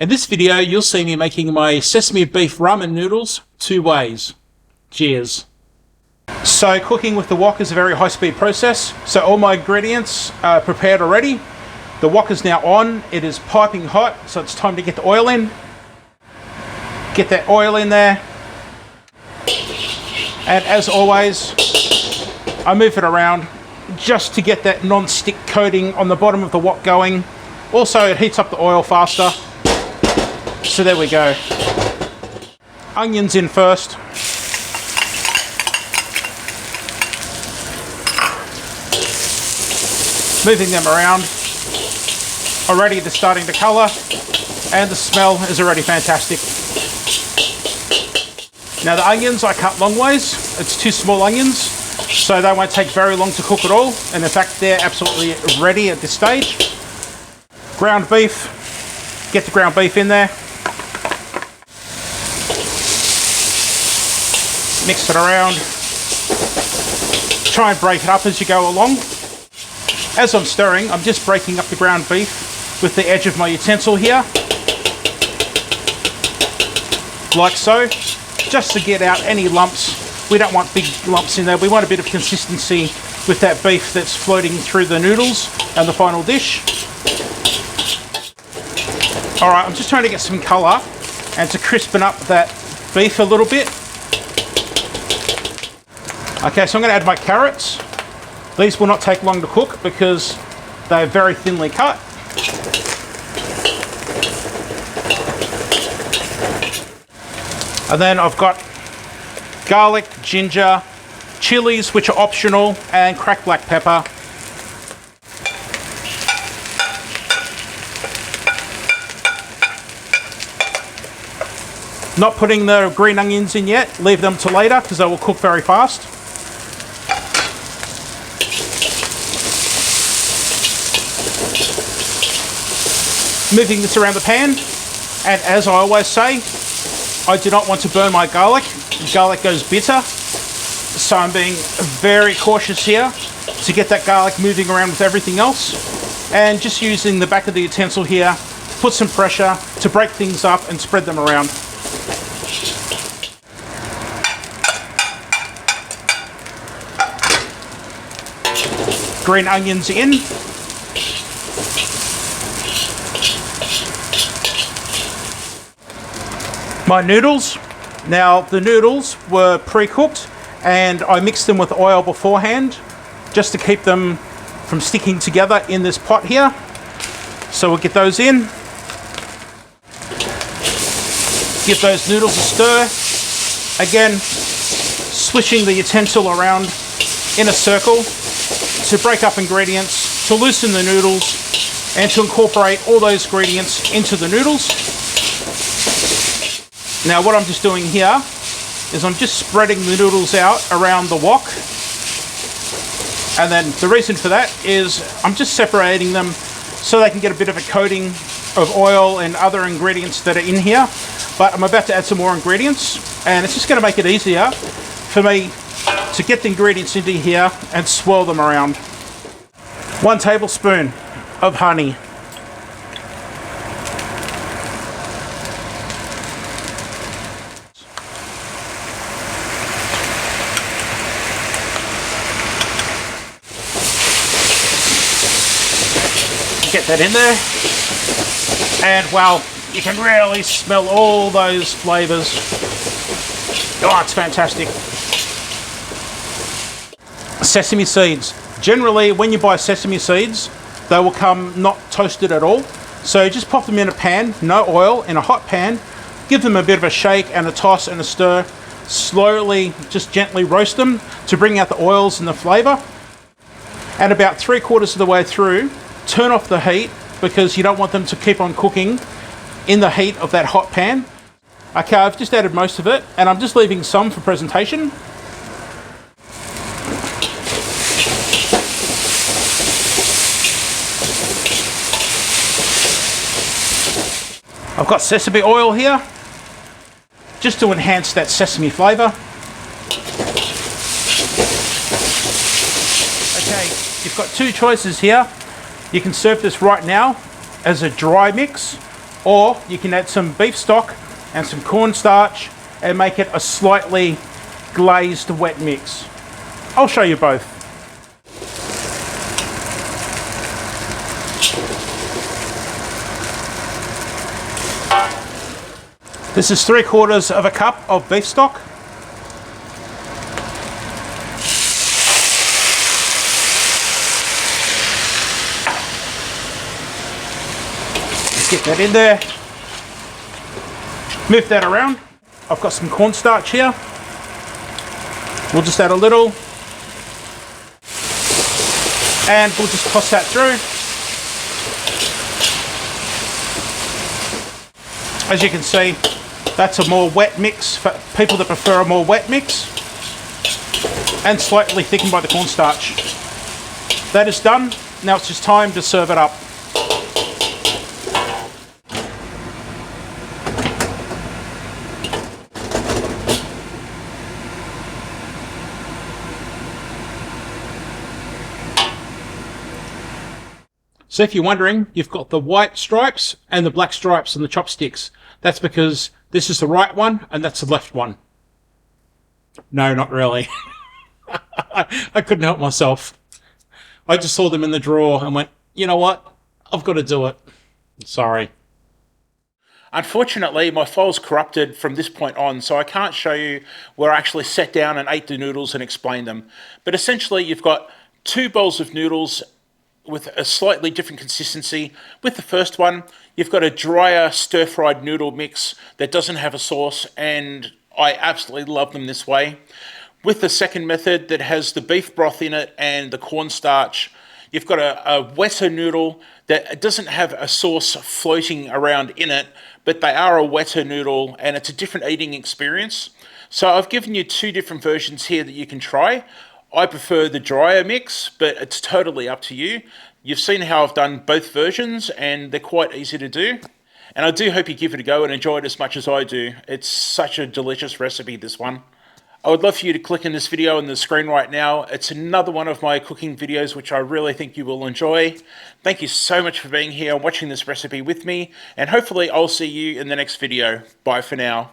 In this video, you'll see me making my sesame beef ramen noodles 2 ways. Cheers. So cooking with the wok is a very high-speed process. So all my ingredients are prepared already. The wok is now on. It is piping hot, so it's time to get the oil in. Get that oil in there. And as always, I move it around just to get that non-stick coating on the bottom of the wok going. Also, it heats up the oil faster. So there we go. Onions in first. Moving them around. Already they're starting to colour, and the smell is already fantastic. Now the onions I cut long ways. It's 2 small onions, so they won't take very long to cook at all. And in fact, they're absolutely ready at this stage. Ground beef. Get the ground beef in there. Mix it around. Try and break it up as you go along. As I'm stirring, I'm just breaking up the ground beef with the edge of my utensil here. Like so. Just to get out any lumps. We don't want big lumps in there. We want a bit of consistency with that beef that's floating through the noodles and the final dish. Alright, I'm just trying to get some colour and to crispen up that beef a little bit. Okay, so I'm going to add my carrots. These will not take long to cook because they're very thinly cut. And then I've got garlic, ginger, chilies, which are optional, and cracked black pepper. Not putting the green onions in yet. Leave them till later because they will cook very fast. Moving this around the pan, and as I always say, I do not want to burn my garlic. Garlic goes bitter, so I'm being very cautious here to get that garlic moving around with everything else, and just using the back of the utensil here, put some pressure to break things up and spread them around. Green onions in. My noodles. Now the noodles were pre-cooked and I mixed them with oil beforehand just to keep them from sticking together in this pot here. So we'll get those in. Give those noodles a stir. Again, switching the utensil around in a circle to break up ingredients, to loosen the noodles, and to incorporate all those ingredients into the noodles. Now what I'm just doing here is I'm just spreading the noodles out around the wok. And then the reason for that is I'm just separating them so they can get a bit of a coating of oil and other ingredients that are in here. But I'm about to add some more ingredients, and it's just going to make it easier for me to get the ingredients into here and swirl them around. 1 tablespoon of honey. Get that in there, and wow, you can really smell all those flavors. Oh, it's fantastic. Sesame seeds. Generally, when you buy sesame seeds, they will come not toasted at all. So just pop them in a pan, no oil, in a hot pan. Give them a bit of a shake and a toss and a stir. Slowly, just gently roast them to bring out the oils and the flavor. And about 3/4 of the way through, turn off the heat because you don't want them to keep on cooking in the heat of that hot pan. Okay, I've just added most of it, and I'm just leaving some for presentation. I've got sesame oil here, just to enhance that sesame flavour. Okay, you've got 2 choices here. You can serve this right now as a dry mix, Or you can add some beef stock and some cornstarch and make it a slightly glazed wet mix. I'll show you both. This is 3/4 of a cup of beef stock. Get that in there. Move that around. I've got some cornstarch here. We'll just add a little. And we'll just toss that through. As you can see, that's a more wet mix for people that prefer a more wet mix. And slightly thickened by the cornstarch. That is done. Now it's just time to serve it up. So if you're wondering, you've got the white stripes and the black stripes on the chopsticks. That's because this is the right one and that's the left one. No, not really. I couldn't help myself. I just saw them in the drawer and went, you know what? I've got to do it. Sorry. Unfortunately, my file's corrupted from this point on, so I can't show you where I actually sat down and ate the noodles and explained them. But essentially, you've got 2 bowls of noodles with a slightly different consistency. With the first one, you've got a drier stir-fried noodle mix that doesn't have a sauce, and I absolutely love them this way. With the second method that has the beef broth in it and the cornstarch, you've got a wetter noodle that doesn't have a sauce floating around in it, but they are a wetter noodle, and it's a different eating experience. So I've given you 2 different versions here that you can try. I prefer the drier mix, but it's totally up to you. You've seen how I've done both versions, and they're quite easy to do. And I do hope you give it a go and enjoy it as much as I do. It's such a delicious recipe, this one. I would love for you to click on this video on the screen right now. It's another one of my cooking videos, which I really think you will enjoy. Thank you so much for being here and watching this recipe with me, and hopefully I'll see you in the next video. Bye for now.